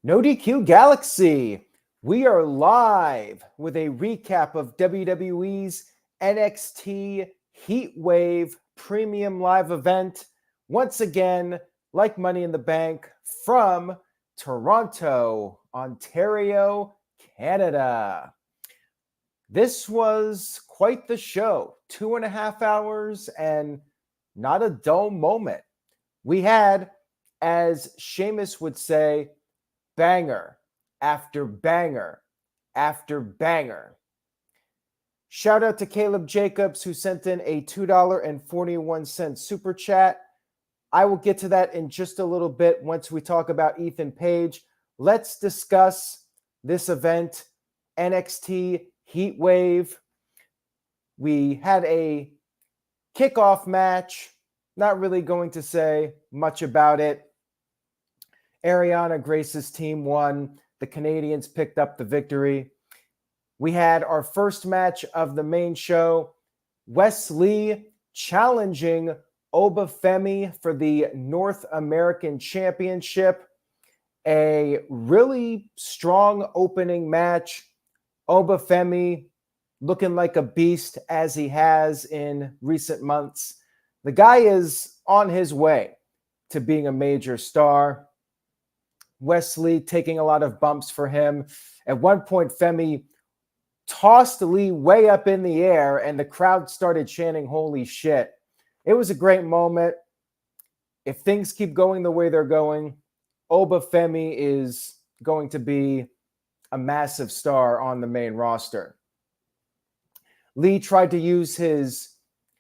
No DQ Galaxy. We are live with a recap of WWE's NXT Heatwave premium live event. Once again, like Money in the Bank, from Toronto, Ontario, Canada. This was quite the show. 2.5 hours and not a dull moment. We had, as Sheamus would say, banger after banger after banger. Shout out to Caleb Jacobs, who sent in a $2.41 super chat. I will get to that in just a little bit once we talk about Ethan Page. Let's discuss this event, NXT Heatwave. We had a kickoff match. Not really going to say much about it. Arianna Grace's team won. The Canadians picked up the victory. We had our first match of the main show. Wes Lee challenging Oba Femi for the North American Championship. A really strong opening match. Oba Femi looking like a beast as he has in recent months. The guy is on his way to being a major star. Wes Lee taking a lot of bumps for him. At one point, Femi tossed Lee way up in the air, and the crowd started chanting, "Holy shit." It was a great moment. If things keep going the way they're going, Oba Femi is going to be a massive star on the main roster. Lee tried to use his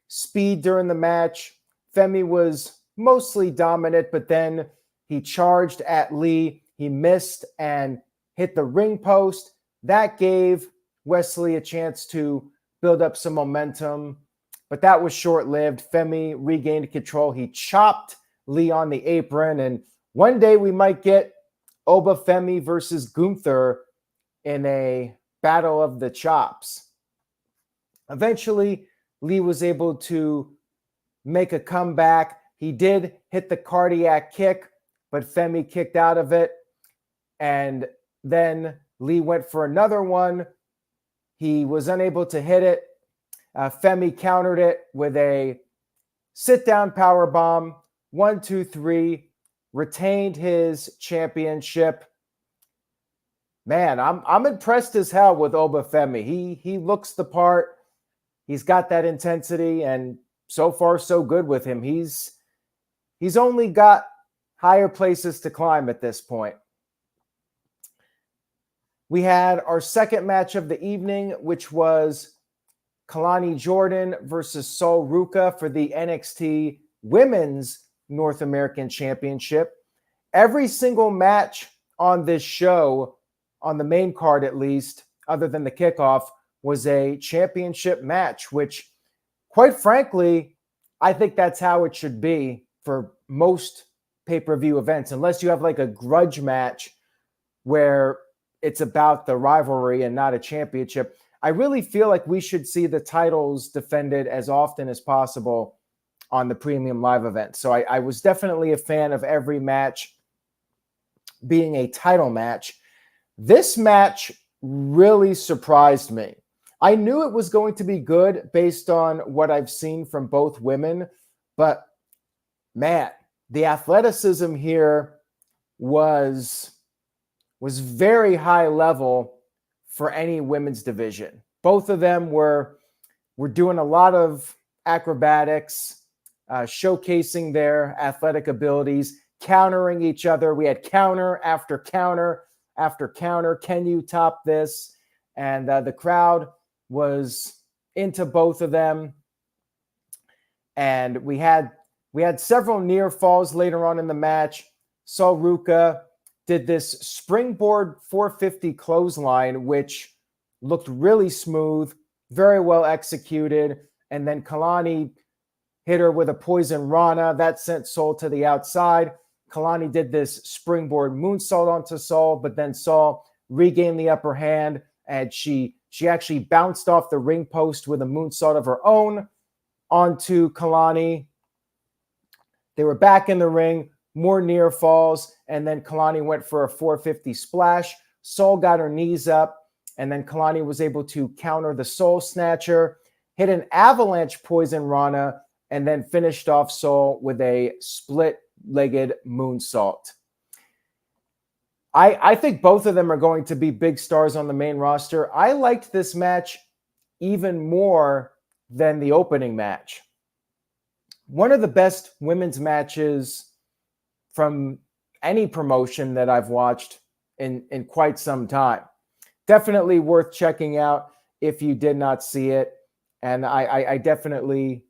speed during the match. Femi was mostly dominant, but then he charged at Lee. He missed and hit the ring post. That gave Wes Lee a chance to build up some momentum, but that was short-lived. Femi regained control. He chopped Lee on the apron, and one day we might get Oba Femi versus Gunther in a battle of the chops. Eventually, Lee was able to make a comeback. He did hit the cardiac kick, but Femi kicked out of it. And then Lee went for another one. He was unable to hit it. Femi countered it with a sit-down powerbomb. 1, 2, 3. Retained his championship. Man, I'm impressed as hell with Oba Femi. He looks the part. He's got that intensity, and so far so good with him. He's only got higher places to climb at this point. We had our second match of the evening, which was Kelani Jordan versus Sol Ruca for the NXT Women's North American Championship. Every single match on this show, on the main card at least, other than the kickoff, was a championship match, which, quite frankly, I think that's how it should be for most pay-per-view events, unless you have like a grudge match where it's about the rivalry and not a championship. I really feel like we should see the titles defended as often as possible on the premium live event. So I was definitely a fan of every match being a title match. This match really surprised me. I knew it was going to be good based on what I've seen from both women, but man, the athleticism here was very high level for any women's division. Both of them were doing a lot of acrobatics, showcasing their athletic abilities, countering each other. We had counter after counter after counter. Can you top this? And the crowd was into both of them. And we had several near falls later on in the match. Sol Ruca did this springboard 450 clothesline, which looked really smooth, very well executed. And then Kelani hit her with a poison Rana. That sent Sol to the outside. Kelani did this springboard moonsault onto Sol, but then Sol regained the upper hand, and she actually bounced off the ring post with a moonsault of her own onto Kelani. They were back in the ring. more near falls, and then Kelani went for a 450 splash. Soul got her knees up, and then Kelani was able to counter the Soul Snatcher, hit an avalanche poison Rana, and then finished off Soul with a split-legged moonsault. I think both of them are going to be big stars on the main roster. I liked this match even more than the opening match. One of the best women's matches from any promotion that I've watched in quite some time. Definitely worth checking out if you did not see it. And I definitely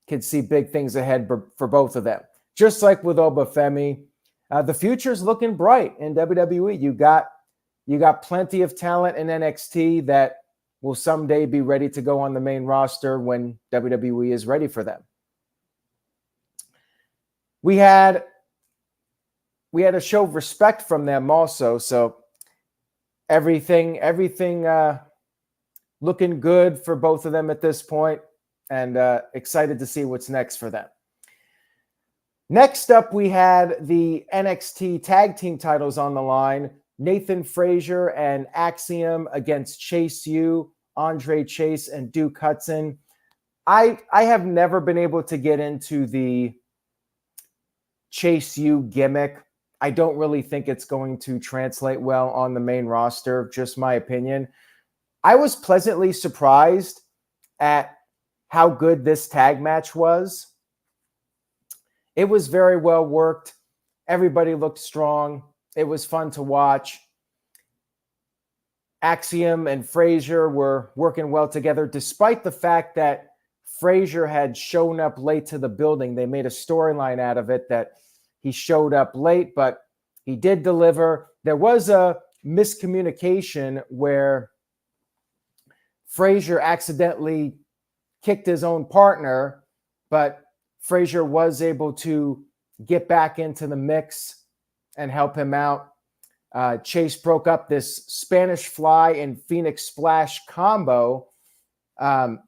could see big things ahead for both of them. Just like with Oba Femi, the future's looking bright in WWE. You got plenty of talent in NXT that will someday be ready to go on the main roster when WWE is ready for them. We had a show of respect from them also, so everything looking good for both of them at this point, and excited to see what's next for them. Next up, we had the NXT tag team titles on the line. Nathan Frazer and Axiom against Chase U, Andre Chase, and Duke Hudson. I have never been able to get into the Chase U gimmick. I don't really think it's going to translate well on the main roster, just my opinion. I was pleasantly surprised at how good this tag match was. It was very well worked. Everybody looked strong. It was fun to watch. Axiom and Frazer were working well together, despite the fact that Frazer had shown up late to the building. They made a storyline out of it that he showed up late, but he did deliver. There was a miscommunication where Frazer accidentally kicked his own partner, but Frazer was able to get back into the mix and help him out. Chase broke up this Spanish Fly and Phoenix Splash combo. And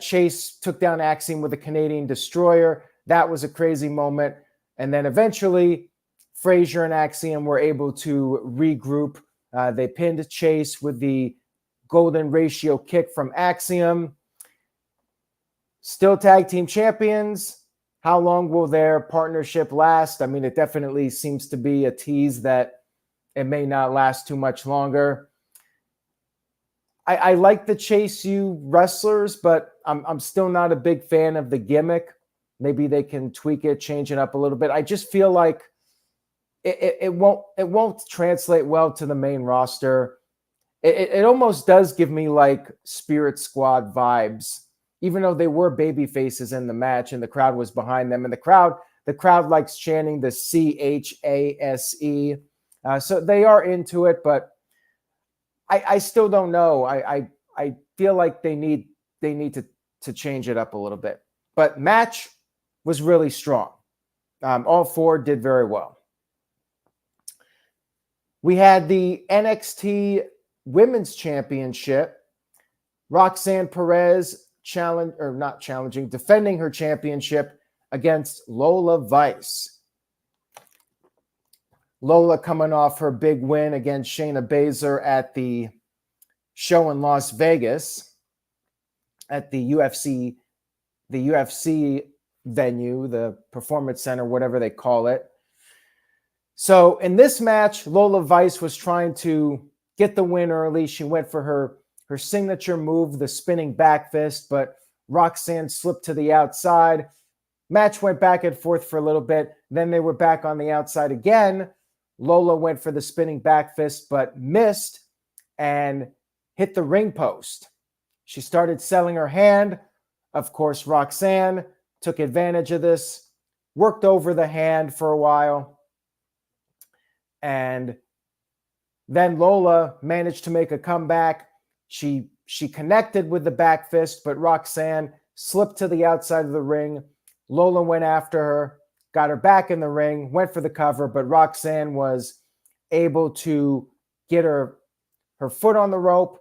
Chase took down Axiom with a Canadian Destroyer. That was a crazy moment. And then eventually, Frazer and Axiom were able to regroup. They pinned Chase with the Golden Ratio kick from Axiom. Still tag team champions. How long will their partnership last? I mean, it definitely seems to be a tease that it may not last too much longer. I like the Chase U wrestlers, but I'm still not a big fan of the gimmick. Maybe they can tweak it, change it up a little bit. I just feel like it won't translate well to the main roster. It almost does give me like Spirit Squad vibes, even though they were baby faces in the match and the crowd was behind them. And the crowd likes chanting the CHASE. So they are into it, but I still don't know. I feel like they need to change it up a little bit. But match was really strong. All four did very well. We had the NXT Women's Championship. Roxanne Perez defending her championship against Lola Vice. Lola coming off her big win against Shayna Baszler at the show in Las Vegas at the UFC venue, the Performance Center, whatever they call it. So in this match, Lola Vice was trying to get the win early. She went for her signature move, the spinning back fist, but Roxanne slipped to the outside. Match went back and forth for a little bit. Then they were back on the outside again. Lola went for the spinning back fist, but missed and hit the ring post. She started selling her hand. Of course, Roxanne took advantage of this, worked over the hand for a while, and then Lola managed to make a comeback. She connected with the back fist, but Roxanne slipped to the outside of the ring. Lola went after her, got her back in the ring, went for the cover, but Roxanne was able to get her foot on the rope.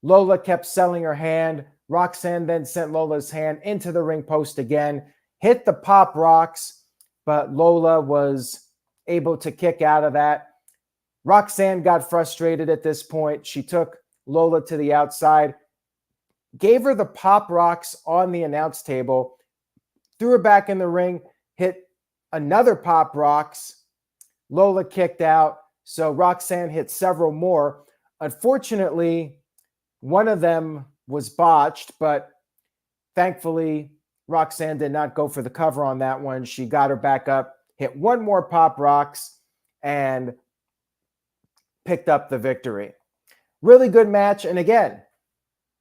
Lola kept selling her hand. Roxanne then sent Lola's hand into the ring post again, hit the pop rocks, but Lola was able to kick out of that. Roxanne got frustrated at this point. She took Lola to the outside, gave her the pop rocks on the announce table, threw her back in the ring, hit another pop rocks. Lola kicked out, so Roxanne hit several more. Unfortunately, one of them was botched, but thankfully, Roxanne did not go for the cover on that one. She got her back up, hit one more pop rocks, and picked up the victory. Really good match. And again,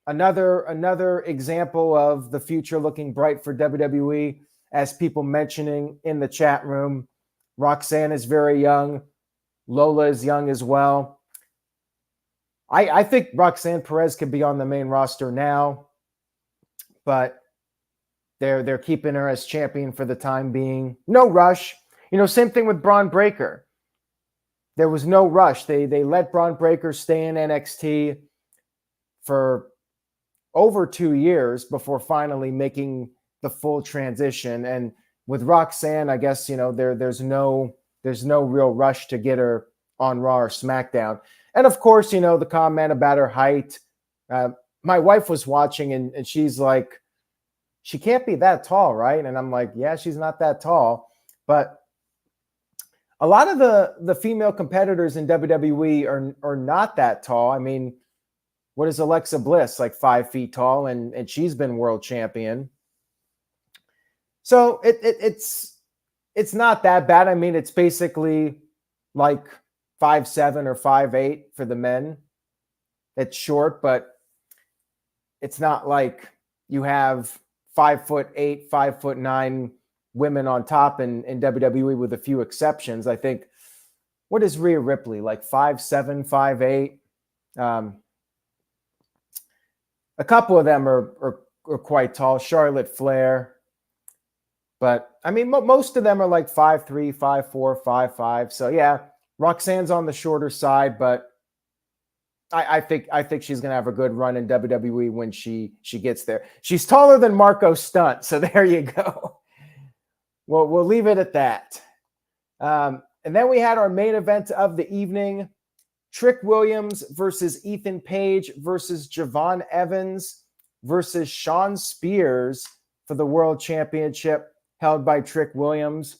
another example of the future looking bright for WWE, as people mentioning in the chat room. Roxanne is very young. Lola is young as well. I think Roxanne Perez could be on the main roster now, but they're keeping her as champion for the time being. No rush. Same thing with Braun Breaker. There was no rush. They let Braun Breaker stay in NXT for over 2 years before finally making the full transition. And with Roxanne, I guess, there's no real rush to get her on Raw or SmackDown. And of course, the comment about her height. My wife was watching and she's like, she can't be that tall, right? And I'm like, yeah, she's not that tall. But a lot of the female competitors in WWE are not that tall. I mean, what is Alexa Bliss, like 5 feet tall, and she's been world champion. So it's not that bad. I mean, it's basically like 5'7" or 5'8" for the men. It's short, but it's not like you have 5'8", 5'9" women on top in WWE with a few exceptions. I think, what is Rhea Ripley, like 5'7", 5'8"? A couple of them are quite tall. Charlotte Flair. But, I mean, most of them are like 5'3", 5'4", 5'5". So, yeah, Roxanne's on the shorter side, but I think she's going to have a good run in WWE when she gets there. She's taller than Marco Stunt, so there you go. Well, we'll leave it at that. And then we had our main event of the evening. Trick Williams versus Ethan Page versus Javon Evans versus Shawn Spears for the World Championship held by Trick Williams.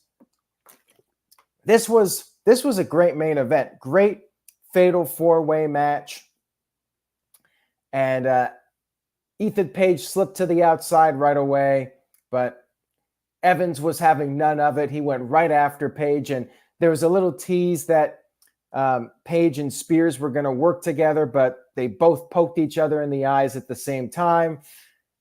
This was a great main event. Great fatal 4-way match. And Ethan Page slipped to the outside right away, but Evans was having none of it. He went right after Page, and there was a little tease that Page and Spears were going to work together, but they both poked each other in the eyes at the same time.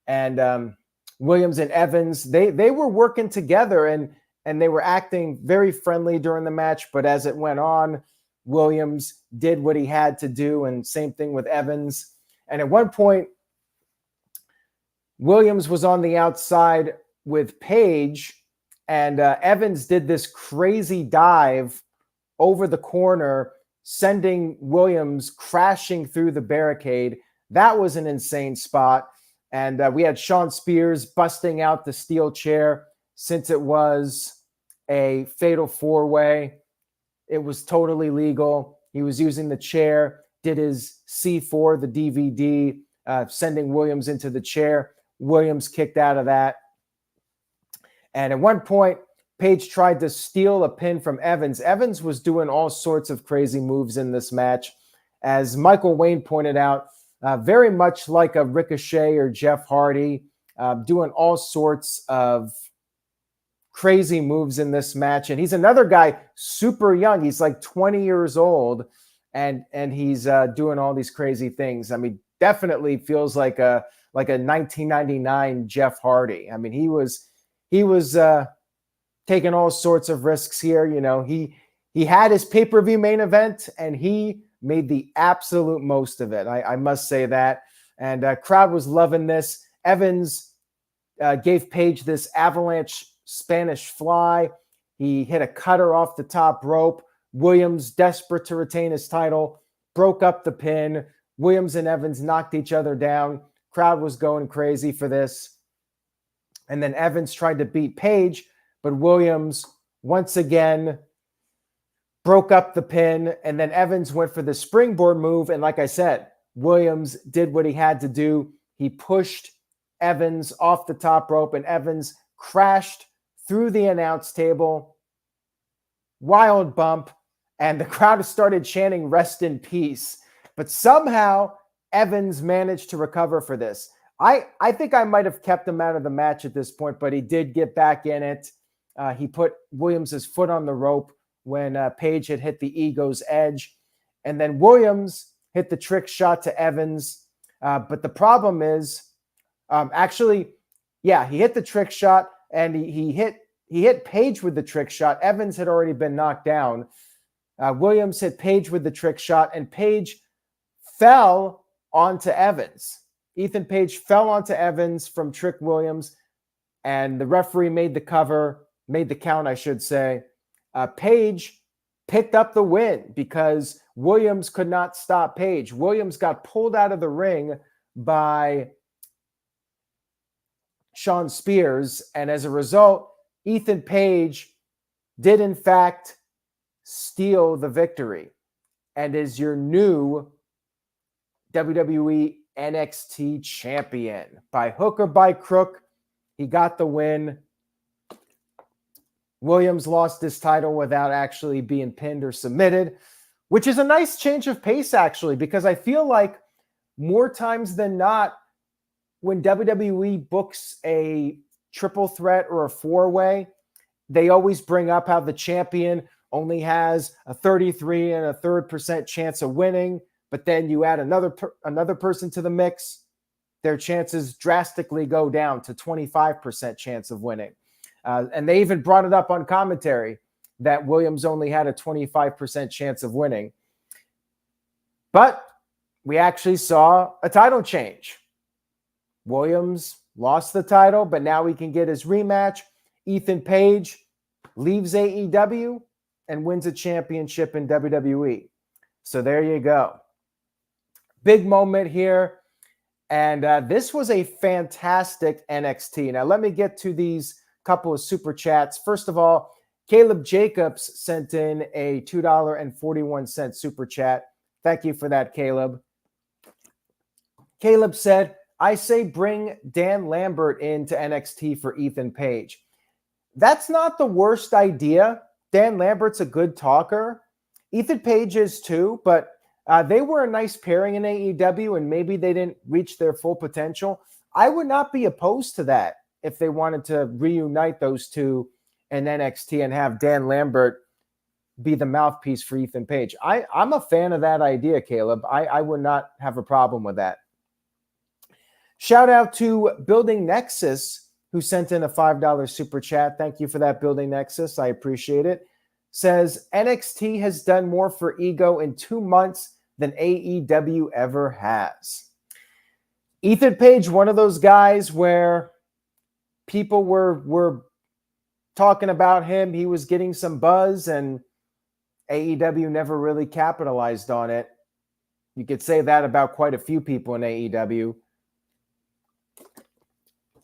And Williams and Evans, they were working together, and they were acting very friendly during the match. But as it went on, Williams did what he had to do, and same thing with Evans. And at one point, Williams was on the outside with Page, and Evans did this crazy dive over the corner, sending Williams crashing through the barricade. That was an insane spot. And we had Shawn Spears busting out the steel chair. Since it was a fatal 4-way, it was totally legal. He was using the chair, did his C4, the DVD, sending Williams into the chair. Williams kicked out of that. And at one point, Page tried to steal a pin from Evans. Evans was doing all sorts of crazy moves in this match. As Michael Wayne pointed out, very much like a Ricochet or Jeff Hardy, doing all sorts of crazy moves in this match. And he's another guy, super young. He's like 20 years old, and he's doing all these crazy things. I mean, definitely feels like a 1999 Jeff Hardy. I mean, he was taking all sorts of risks here. He had his pay-per-view main event, and he made the absolute most of it. I must say that. And crowd was loving this. Evans gave Page this avalanche Spanish fly. He hit a cutter off the top rope. Williams, desperate to retain his title, broke up the pin. Williams and Evans knocked each other down. Crowd was going crazy for this. And then Evans tried to beat Page, but Williams once again broke up the pin. And then Evans went for the springboard move. And like I said, Williams did what he had to do. He pushed Evans off the top rope, and Evans crashed through the announce table. Wild bump. And the crowd started chanting, "Rest in peace." But somehow Evans managed to recover for this. I think I might have kept him out of the match at this point, but he did get back in it. He put Williams' foot on the rope when Page had hit the ego's edge. And then Williams hit the trick shot to Evans. But the problem is, he hit the trick shot, and he hit Page with the trick shot. Evans had already been knocked down. Williams hit Page with the trick shot, and Page fell onto Evans. Ethan Page fell onto Evans from Trick Williams, and the referee made the count, I should say. Page picked up the win because Williams could not stop Page. Williams got pulled out of the ring by Shawn Spears, and as a result, Ethan Page did in fact steal the victory and is your new WWE NXT champion. By hook or by crook, he got the win. Williams lost his title without actually being pinned or submitted, which is a nice change of pace, actually, because I feel like more times than not, when WWE books a triple threat or a four-way, they always bring up how the champion only has a 33 and a third % chance of winning, but then you add another person to the mix, their chances drastically go down to 25% chance of winning. And they even brought it up on commentary that Williams only had a 25% chance of winning. But we actually saw a title change. Williams lost the title, but now he can get his rematch. Ethan Page leaves AEW and wins a championship in WWE. So there you go. Big moment here. And this was a fantastic NXT. Now, let me get to these couple of super chats. First of all, Caleb Jacobs sent in a $2.41 super chat. Thank you for that, Caleb. Caleb said, "I say bring Dan Lambert into NXT for Ethan Page." That's not the worst idea. Dan Lambert's a good talker. Ethan Page is too, but they were a nice pairing in AEW, and maybe they didn't reach their full potential. I would not be opposed to that if they wanted to reunite those two in NXT and have Dan Lambert be the mouthpiece for Ethan Page. I'm a fan of that idea, Caleb. I would not have a problem with that. Shout out to Building Nexus, who sent in a $5 super chat. Thank you for that, Building Nexus. I appreciate it. Says, NXT has done more for Ego in 2 months than AEW ever has. Ethan Page, one of those guys where people were talking about him. He was getting some buzz, and AEW never really capitalized on it. You could say that about quite a few people in AEW.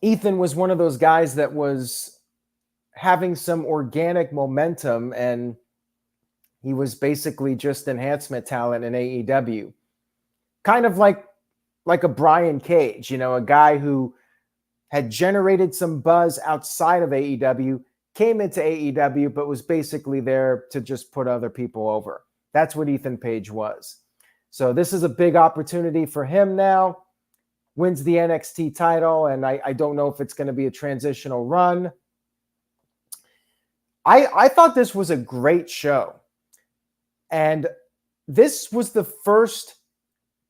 Ethan was one of those guys that was having some organic momentum, and he was basically just enhancement talent in AEW. Kind of like a Brian Cage, a guy who had generated some buzz outside of AEW, came into AEW, but was basically there to just put other people over. That's what Ethan Page was. So this is a big opportunity for him now. Wins the NXT title, and I don't know if it's going to be a transitional run. I thought this was a great show. And this was the first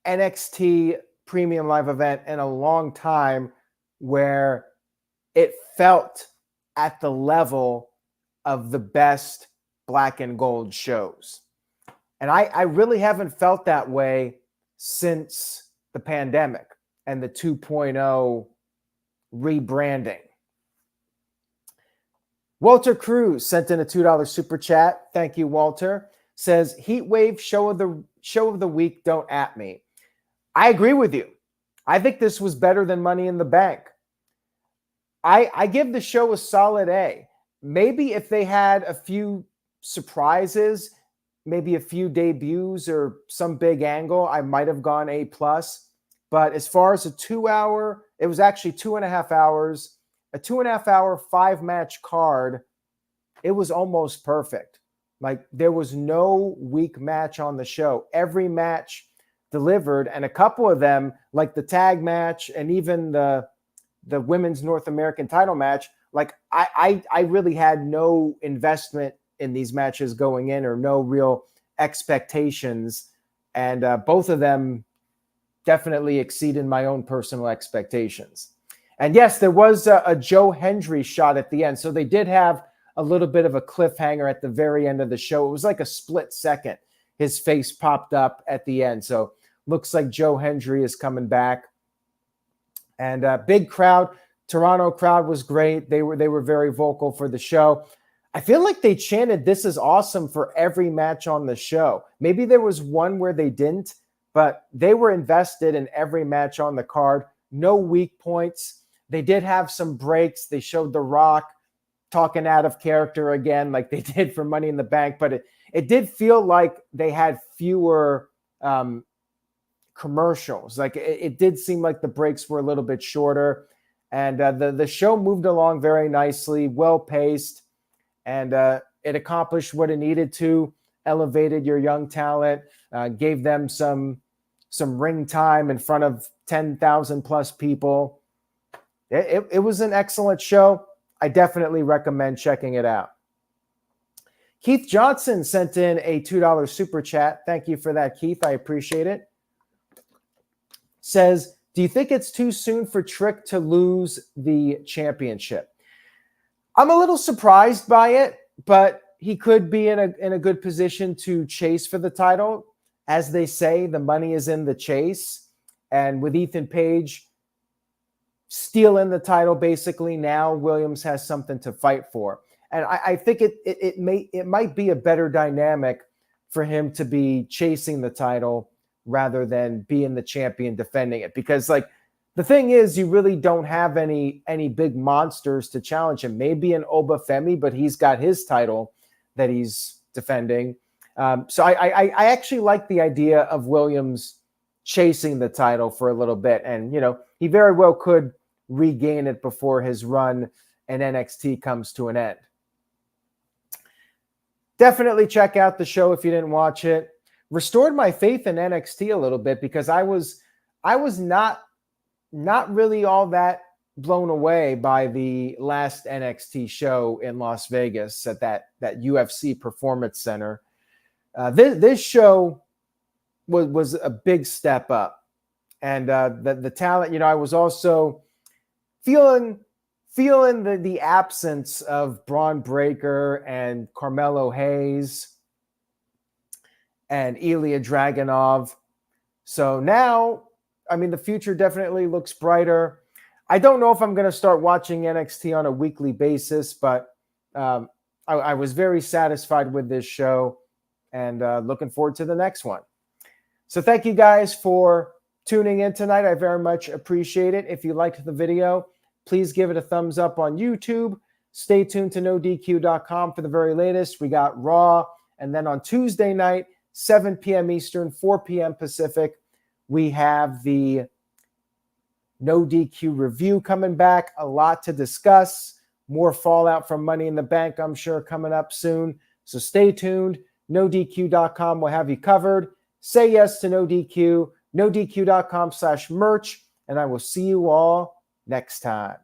NXT premium live event in a long time where it felt at the level of the best black and gold shows. And I really haven't felt that way since the pandemic and the 2.0 rebranding. Walter Cruz sent in a $2 super chat. Thank you, Walter. Says, Heatwave show of the week, don't at me. I agree with you. I think this was better than Money in the Bank. I give the show a solid A. Maybe if they had a few surprises, maybe a few debuts or some big angle, I might have gone A plus. But as far as a 2 hour, it was actually 2.5 hours, a 2.5 hour 5 match card. It was almost perfect. Like there was no weak match on the show. Every match delivered, and a couple of them, like the tag match and even the women's North American title match, like I really had no investment in these matches going in or no real expectations. And both of them definitely exceeded my own personal expectations. And yes, there was a Joe Hendry shot at the end. So they did have a little bit of a cliffhanger at the very end of the show. It was like a split second. His face popped up at the end. So looks like Joe Hendry is coming back. And big crowd. Toronto crowd was great. They were very vocal for the show. I feel like they chanted "This is awesome" for every match on the show. Maybe there was one where they didn't, but they were invested in every match on the card. No weak points. They did have some breaks. They showed The Rock talking out of character again, like they did for Money in the Bank, but it did feel like they had fewer commercials. Like it did seem like the breaks were a little bit shorter, and the show moved along very nicely, well paced, and it accomplished what it needed to. Elevated your young talent, gave them some ring time in front of 10,000 plus people. It was an excellent show. I definitely recommend checking it out. Keith Johnson sent in a $2 super chat. Thank you for that, Keith. I appreciate it. Says, do you think it's too soon for Trick to lose the championship? I'm a little surprised by it, but he could be in a good position to chase for the title. As they say, the money is in the chase. And with Ethan Page stealing the title, basically, now Williams has something to fight for. And I think it might be a better dynamic for him to be chasing the title rather than being the champion defending it. Because like the thing is, you really don't have any big monsters to challenge him. Maybe an Oba Femi, but he's got his title that he's defending. So I actually like the idea of Williams chasing the title for a little bit. And, you know, he very well could regain it before his run in NXT comes to an end. Definitely check out the show if you didn't watch it. Restored my faith in NXT a little bit because I was not really all that blown away by the last NXT show in Las Vegas at that UFC Performance Center. This show was a big step up, and the talent. You know, I was also feeling the absence of Braun Breaker and Carmelo Hayes and Ilya Dragunov. So now, I mean, the future definitely looks brighter. I don't know if I'm going to start watching NXT on a weekly basis, but I was very satisfied with this show and looking forward to the next one. So thank you guys for tuning in tonight. I very much appreciate it. If you liked the video, please give it a thumbs up on YouTube. Stay tuned to NoDQ.com for the very latest. We got Raw, and then on Tuesday night, 7 p.m. Eastern, 4 p.m. Pacific, we have the No DQ review coming back. A lot to discuss. More fallout from Money in the Bank, I'm sure, coming up soon. So stay tuned. NoDQ.com will have you covered. Say yes to No DQ. NoDQ.com/merch. And I will see you all next time.